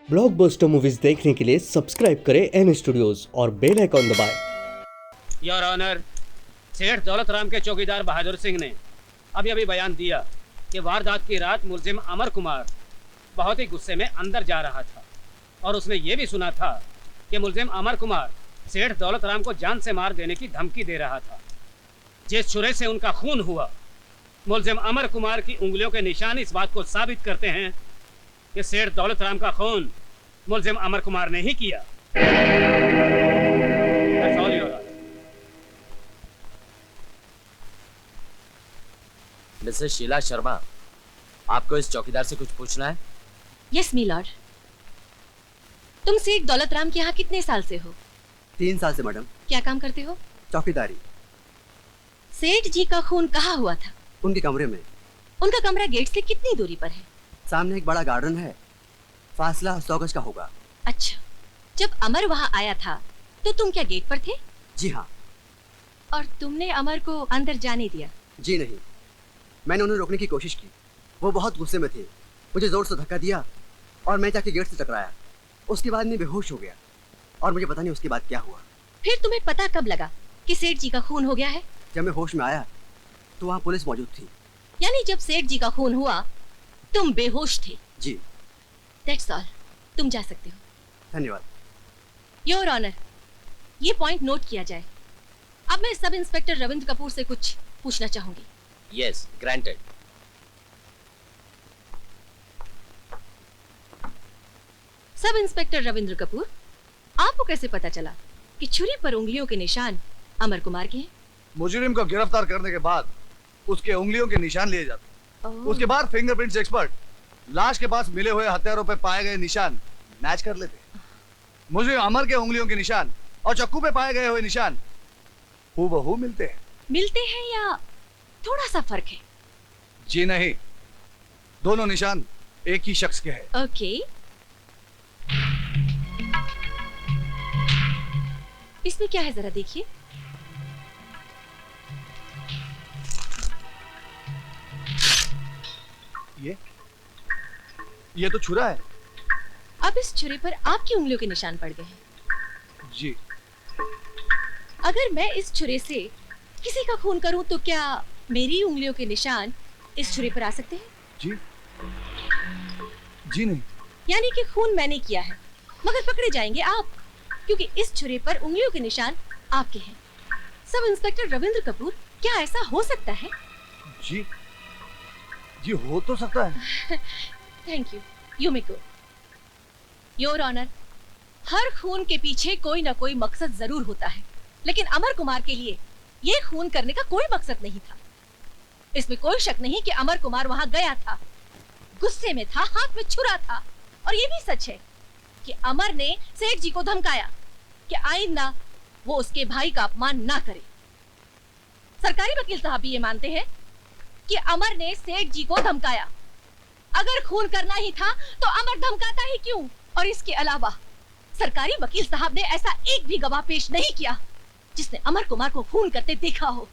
Blockbuster movies देखने के लिए सब्सक्राइब करें एन स्टूडियोज और बेल आइकॉन दबाएं। योर ऑनर, सेठ दौलत राम के चौकीदार बहादुर सिंह ने अभी अभी बयान दिया कि वारदात की रात मुलजिम अमर कुमार बहुत ही गुस्से में अंदर जा रहा था और उसने ये भी सुना था कि मुलजिम अमर कुमार सेठ दौलत राम को जान से मार देने की धमकी दे रहा था। जिस छुरे से उनका खून हुआ, मुलजिम अमर कुमार की उंगलियों के निशान इस बात को साबित करते हैं कि सेठ दौलत राम का खून मुलजिम अमर कुमार ने ही किया। That's all, Your Honor. Mrs Sheela Sharma, आपको इस चौकीदार से कुछ पूछना है? Yes milord. तुम सेठ दौलत राम के यहाँ कितने साल से हो? 3 साल से मैडम। क्या काम करते हो? चौकीदारी। सेठ जी का खून कहाँ हुआ था? उनके कमरे में। उनका कमरा गेट से कितनी दूरी पर है? सामने एक बड़ा गार्डन है, फासला 100 गज का होगा। अच्छा, जब अमर वहाँ आया था तो तुम क्या गेट पर थे? जी हाँ। और तुमने अमर को अंदर जाने दिया? जी नहीं, मैंने उन्हें रोकने की कोशिश की। वो बहुत गुस्से में थे, मुझे जोर से धक्का दिया और मैं जाके गेट से टकराया। उसके बाद मैं बेहोश हो गया और मुझे पता नहीं उसके बाद क्या हुआ। फिर तुम्हें पता कब लगा कि सेठ जी का खून हो गया है? जब मैं होश में आया तो वहाँ पुलिस मौजूद थी। यानी जब सेठ जी का खून हुआ तुम बेहोश थे? जी। दैट्स ऑल, तुम जा सकते हो। धन्यवाद। योर ऑनर, ये पॉइंट नोट किया जाए। अब मैं सब इंस्पेक्टर रविंद्र कपूर से कुछ पूछना चाहूंगी। Yes, granted. Sub inspector Ravindra Kapoor, आपको कैसे पता चला कि छुरी पर उंगलियों के निशान अमर कुमार के हैं? मुजरिम को गिरफ्तार करने के बाद उसके उंगलियों के निशान लिए जाते हैं। उसके बाद फिंगरप्रिंट्स एक्सपर्ट लाश के पास मिले हुए हथियारों पर पाए गए निशान मैच कर लेते हैं। मुजरिम अमर के उंगलियों के निशान और चाकू पे पाए गए हुए निशान हूबहू मिलते हैं। मिलते हैं या थोड़ा सा फर्क है? जी नहीं, दोनों निशान एक ही शख्स के हैं। ओके। इसमें क्या है जरा देखिए। ये तो छुरा है। अब इस छुरे पर आपकी उंगलियों के निशान पड़ गए हैं। जी। अगर मैं इस छुरे से किसी का खून करूं तो क्या मेरी उंगलियों के निशान इस छुरे पर आ सकते हैं? जी। जी नहीं। यानी कि खून मैंने किया है मगर पकड़े जाएंगे आप, क्योंकि इस छुरे पर उंगलियों के निशान आपके हैं। सब इंस्पेक्टर रविंद्र कपूर, क्या ऐसा हो सकता है? जी जी, हो तो सकता है। Thank you, you may go. Your honour, हर खून के पीछे कोई ना कोई मकसद जरूर होता है, लेकिन अमर कुमार के लिए ये खून करने का कोई मकसद नहीं था। इसमें कोई शक नहीं कि अमर कुमार वहां गया था, गुस्से में था, हाथ में छुरा था। और ये भी सच है कि अमर ने सेठ जी को धमकाया कि आइंदा वो उसके भाई का अपमान ना करे। सरकारी वकील साहब भी ये मानते हैं कि अमर ने सेठ जी को धमकाया। अगर खून करना ही था तो अमर धमकाता ही क्यों? और इसके अलावा सरकारी वकील साहब ने ऐसा एक भी गवाह पेश नहीं किया जिसने अमर कुमार को खून करते देखा हो।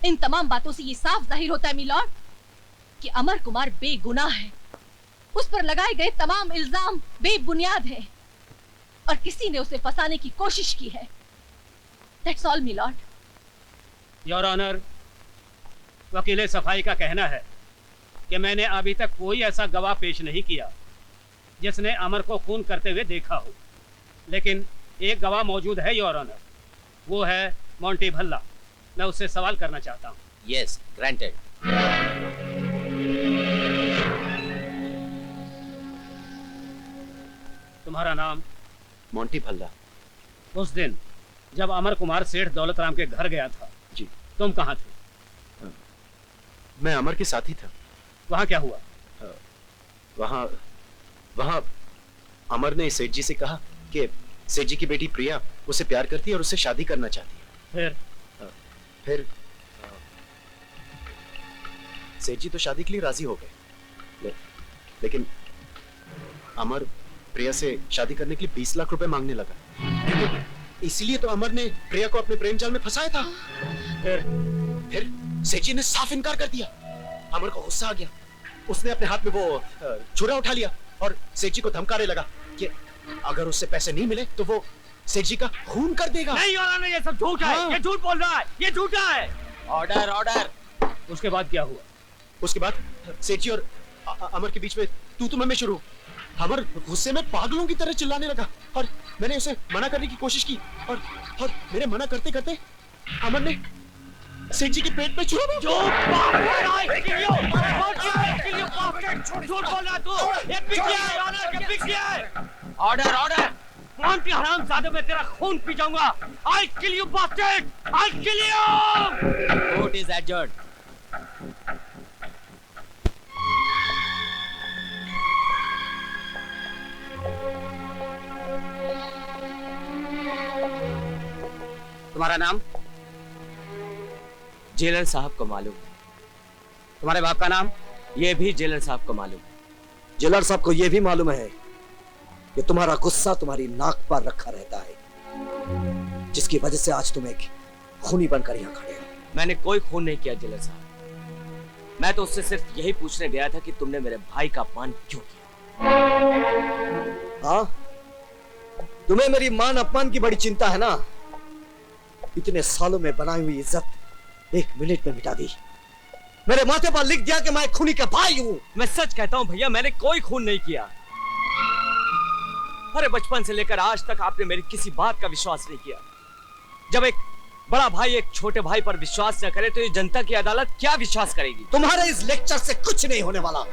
इन तमाम बातों से ये साफ जाहिर होता है मिलॉर्ड कि अमर कुमार बेगुनाह है। उस पर लगाए गए तमाम इल्जाम बेबुनियाद हैं और किसी ने उसे फंसाने की कोशिश की है। That's all milord. Your honour, वकील सफाई का कहना है कि मैंने अभी तक कोई ऐसा गवाह पेश नहीं किया जिसने अमर को खून करते हुए देखा हो, लेकिन एक गवाह मौजूद है योर ऑनर, वो है मोंटी भल्ला। मैं उससे सवाल करना चाहता हूँ। Yes, granted. तुम्हारा नाम? मोंटी भल्ला। उस दिन जब अमर कुमार सेठ दौलत राम के घर गया था, जी। तुम कहाँ थे? मैं अमर के साथ ही था। वहाँ क्या हुआ? वहाँ अमर ने सेठ जी से कहा कि सेठ जी की बेटी प्रिया उसे प्यार करती है और उससे शादी करना चाहती है। फिर सेठ जी तो शादी के लिए राजी हो गए, लेकिन अमर प्रिया से शादी करने के लिए 20 लाख रुपए मांगने लगा। इसलिए तो अमर ने प्रिया को अपने प्रेम जाल में फंसाया था। फिर सेठ जी ने साफ इनकार कर दिया। अमर को गुस्सा आ गया, उसने अपने हाथ में वो छुरा उठा लिया और सेठ जी को धमकाने लगा कि अगर उससे पैसे नहीं मिले तो वो सेठ जी का खून कर देगा। नहीं योर ऑनर, ये सब झूठ है। हाँ। ये झूठ बोल रहा है, ये झूठा है। Order order. उसके बाद क्या हुआ? उसके बाद सेठ जी और अमर के बीच में तू मैं शुरू। अमर गुस्से में पागलों की तरह चिल्लाने लगा और मैंने उसे मना करने की कोशिश की और मेरे मना करते करते अमर ने सेठ जी के पेट में छुरा झूठ बोल रहा तू। ये पिछले है ऑनर, ये पिछले है। Order order. कौन की हरामजादे में तेरा खून पी जाऊंगा। I'll kill you bastard! I'll kill you! Court is adjourned. तुम्हारा नाम? जेलर साहब को मालूम। तुम्हारे बाप का नाम? ये भी जेलर साहब को मालूम। जेलर साहब को यह भी मालूम है कि तुम्हारा गुस्सा तुम्हारी नाक पर रखा रहता है, जिसकी वजह से आज तुम एक खूनी बनकर यहाँ खड़े हो। मैंने कोई खून नहीं किया जेलर साहब। मैं तो उससे सिर्फ यही पूछने गया था कि तुमने मेरे भाई का अपमान क्यों किया। हाँ, तुम्हें मेरी मान अपमान की बड़ी चिंता है ना। इतने सालों में बनाई हुई इज्जत 1 मिनट में मिटा दी। मेरे माथे पर लिख दिया कि मैं खूनी का भाई हूं। मैं सच कहता हूं भैया, मैंने कोई खून नहीं किया। अरे बचपन से लेकर आज तक आपने मेरी किसी बात का विश्वास नहीं किया। जब एक बड़ा भाई एक छोटे भाई पर विश्वास न करे तो ये जनता की अदालत क्या विश्वास करेगी? तुम्हारे इस लेक्चर से कुछ नहीं होने वाला।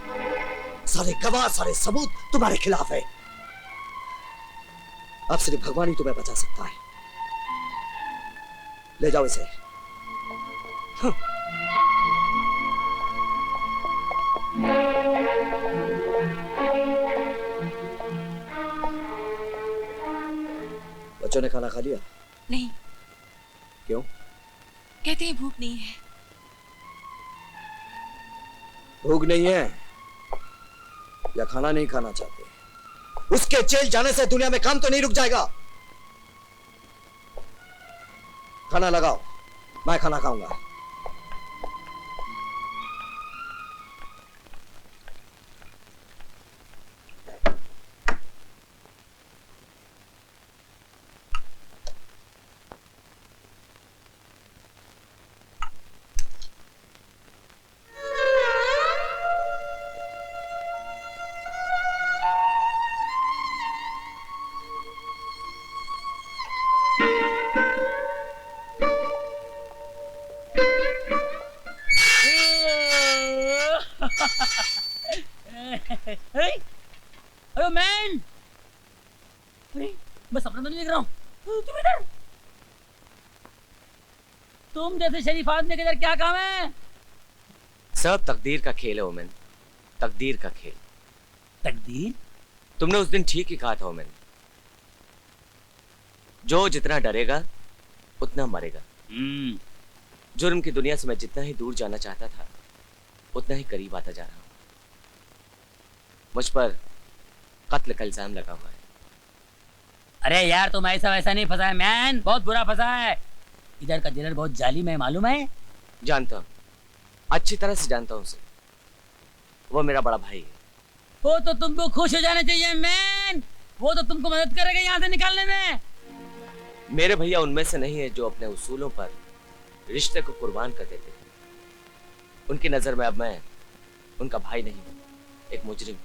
सारे गवाह, सारे सबूत तुम्हारे खिलाफ है। अब सिर्फ भगवान ही तुम्हें बचा सकता है। ले जाओ इसे। बच्चों ने खाना खा लिया? नहीं। क्यों? कहते हैं भूख नहीं है। भूख नहीं है या खाना नहीं खाना चाहते? उसके जेल जाने से दुनिया में काम तो नहीं रुक जाएगा। खाना लगाओ, मैं खाना खाऊंगा। अरे मैन, मैं सपना तो नहीं देख रहा हूँ। तुम इधर, तुम जैसे शरीफ आदमी के इधर क्या काम है? सब तकदीर का खेल है ओमेन, तकदीर का खेल। तकदीर? तुमने उस दिन ठीक ही कहा था ओमेन, जो जितना डरेगा उतना मरेगा। जुर्म की दुनिया से मैं जितना ही दूर जाना चाहता था उतना ही करीब आता जा रहा हूं। मुझ पर कत्ल का इल्जाम लगा हुआ है। अरे यार, तुम ऐसा वैसा नहीं फंसा है मैन, बहुत बुरा फंसा है। इधर का जेलर बहुत जालिम है, मालूम है? जानता हूं, अच्छी तरह से जानता हूं उसे। वो मेरा बड़ा भाई है। वो तो तुमको खुश हो जाना चाहिए मैन, वो तो तुमको मदद करेगा यहाँ से निकालने में। मेरे भैया उनमें से नहीं है जो अपने उसूलों पर रिश्ते को कुर्बान कर देते थे। उनकी नजर में अब मैं उनका भाई नहीं हूं, एक मुजरिम।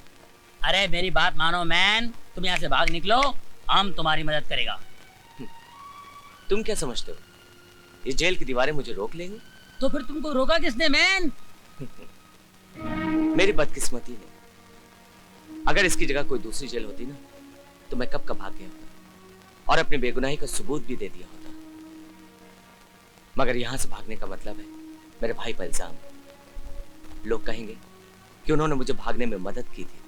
अरे मेरी बात मानो मैन, तुम यहाँ से भाग निकलो, हम तुम्हारी मदद करेगा। तुम क्या समझते हो ये जेल की दीवारें मुझे रोक लेंगी? तो फिर तुमको रोका किसने मैन? मेरी बदकिस्मती ने। अगर इसकी जगह कोई दूसरी जेल होती ना तो मैं कब का भाग गया होता और अपनी बेगुनाही का सबूत भी दे दिया होता। मगर यहां से भागने का मतलब है मेरे भाई पर इल्जाम। लोग कहेंगे कि उन्होंने मुझे भागने में मदद की थी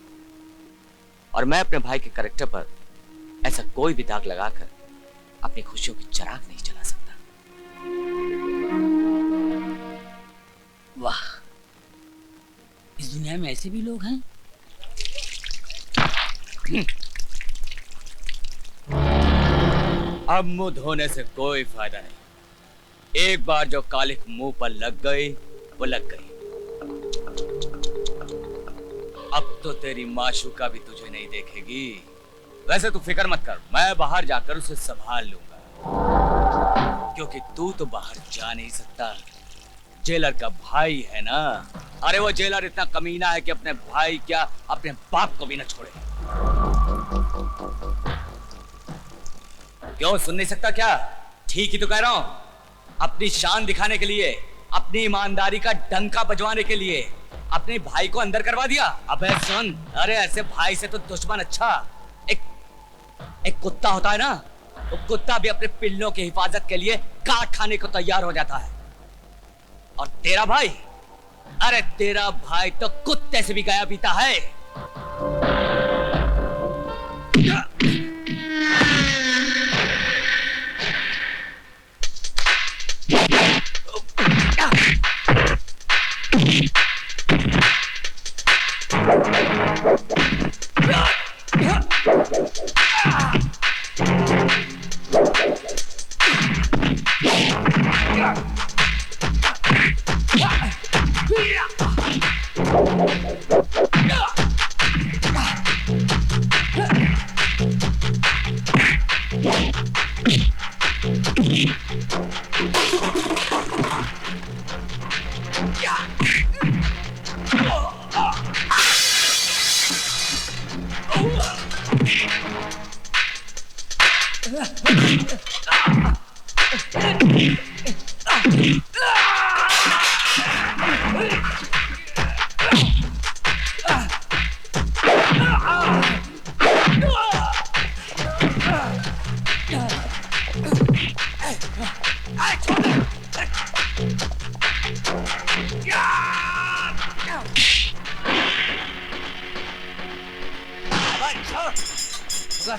और मैं अपने भाई के कैरेक्टर पर ऐसा कोई भी दाग लगाकर अपनी खुशियों की चिराग नहीं जला सकता। वाह, इस दुनिया में ऐसे भी लोग हैं। अब मुंह धोने से कोई फायदा नहीं। एक बार जो कालिख मुंह पर लग गई वो लग गई। अब तो तेरी माशूका भी तुझे नहीं देखेगी। वैसे तू फिक्र मत कर, मैं बाहर जाकर उसे संभाल लूंगा, क्योंकि तू तो बाहर जा नहीं सकता। जेलर का भाई है ना। अरे वो जेलर इतना कमीना है कि अपने भाई क्या अपने बाप को भी न छोड़े। क्यों सुन नहीं सकता क्या? ठीक ही तो कह रहा हूं। अपनी शान दिखाने के लिए, अपनी ईमानदारी का डंका बजवाने के लिए अपने भाई को अंदर करवा दिया। अबे सुन, अरे ऐसे भाई से तो दुश्मन अच्छा। एक कुत्ता होता है ना, वो कुत्ता भी अपने पिल्लों की हिफाजत के लिए काट खाने को तैयार हो जाता है। और तेरा भाई, अरे तेरा भाई तो कुत्ते से भी गया पीता है।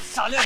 साले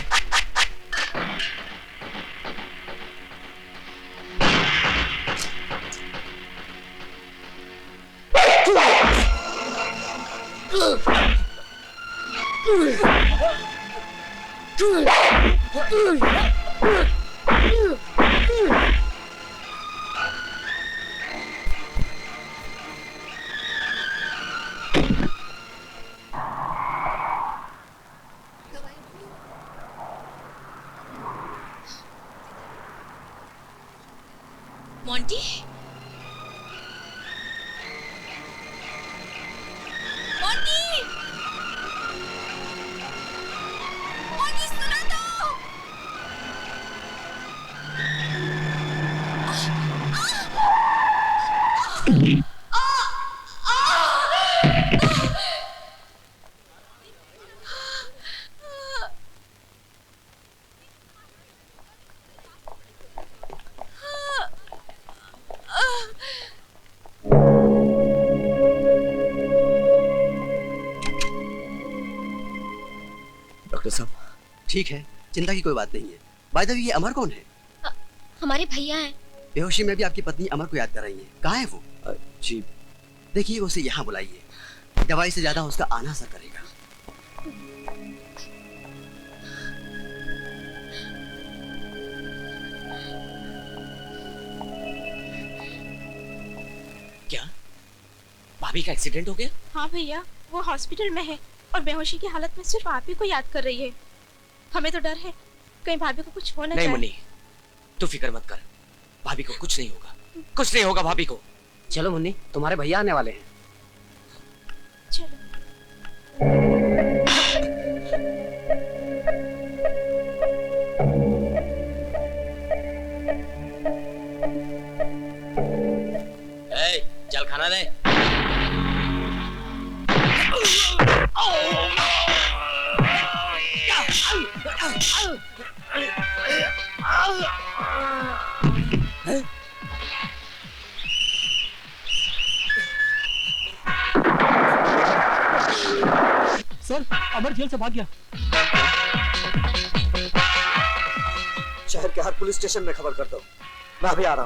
मोंटी, मोंटी, मोंटी सुनो तो। डॉक्टर साहब, ठीक है, चिंता की कोई बात नहीं है। बाय द वे, ये अमर कौन है? हमारे भैया हैं। बेहोशी में भी आपकी पत्नी अमर को याद कर रही है। कहाँ है वो? जी, देखिए उसे यहाँ बुलाइए। दवाई से ज्यादा उसका आना असर करेगा। क्या भाभी का एक्सीडेंट हो गया? हाँ भैया, वो हॉस्पिटल में है और बेहोशी की हालत में सिर्फ आप ही को याद कर रही है। हमें तो डर है कहीं भाभी को कुछ हो न जाए। नहीं मुन्नी, तू फिक्र मत कर, भाभी को कुछ नहीं होगा, कुछ नहीं होगा भाभी को। चलो मुन्नी, तुम्हारे भैया आने वाले हैं। चलो। चल खाना दे। सर, अमर जेल से भाग गया। शहर के हर पुलिस स्टेशन में खबर कर दो, मैं अभी आ रहा हूँ।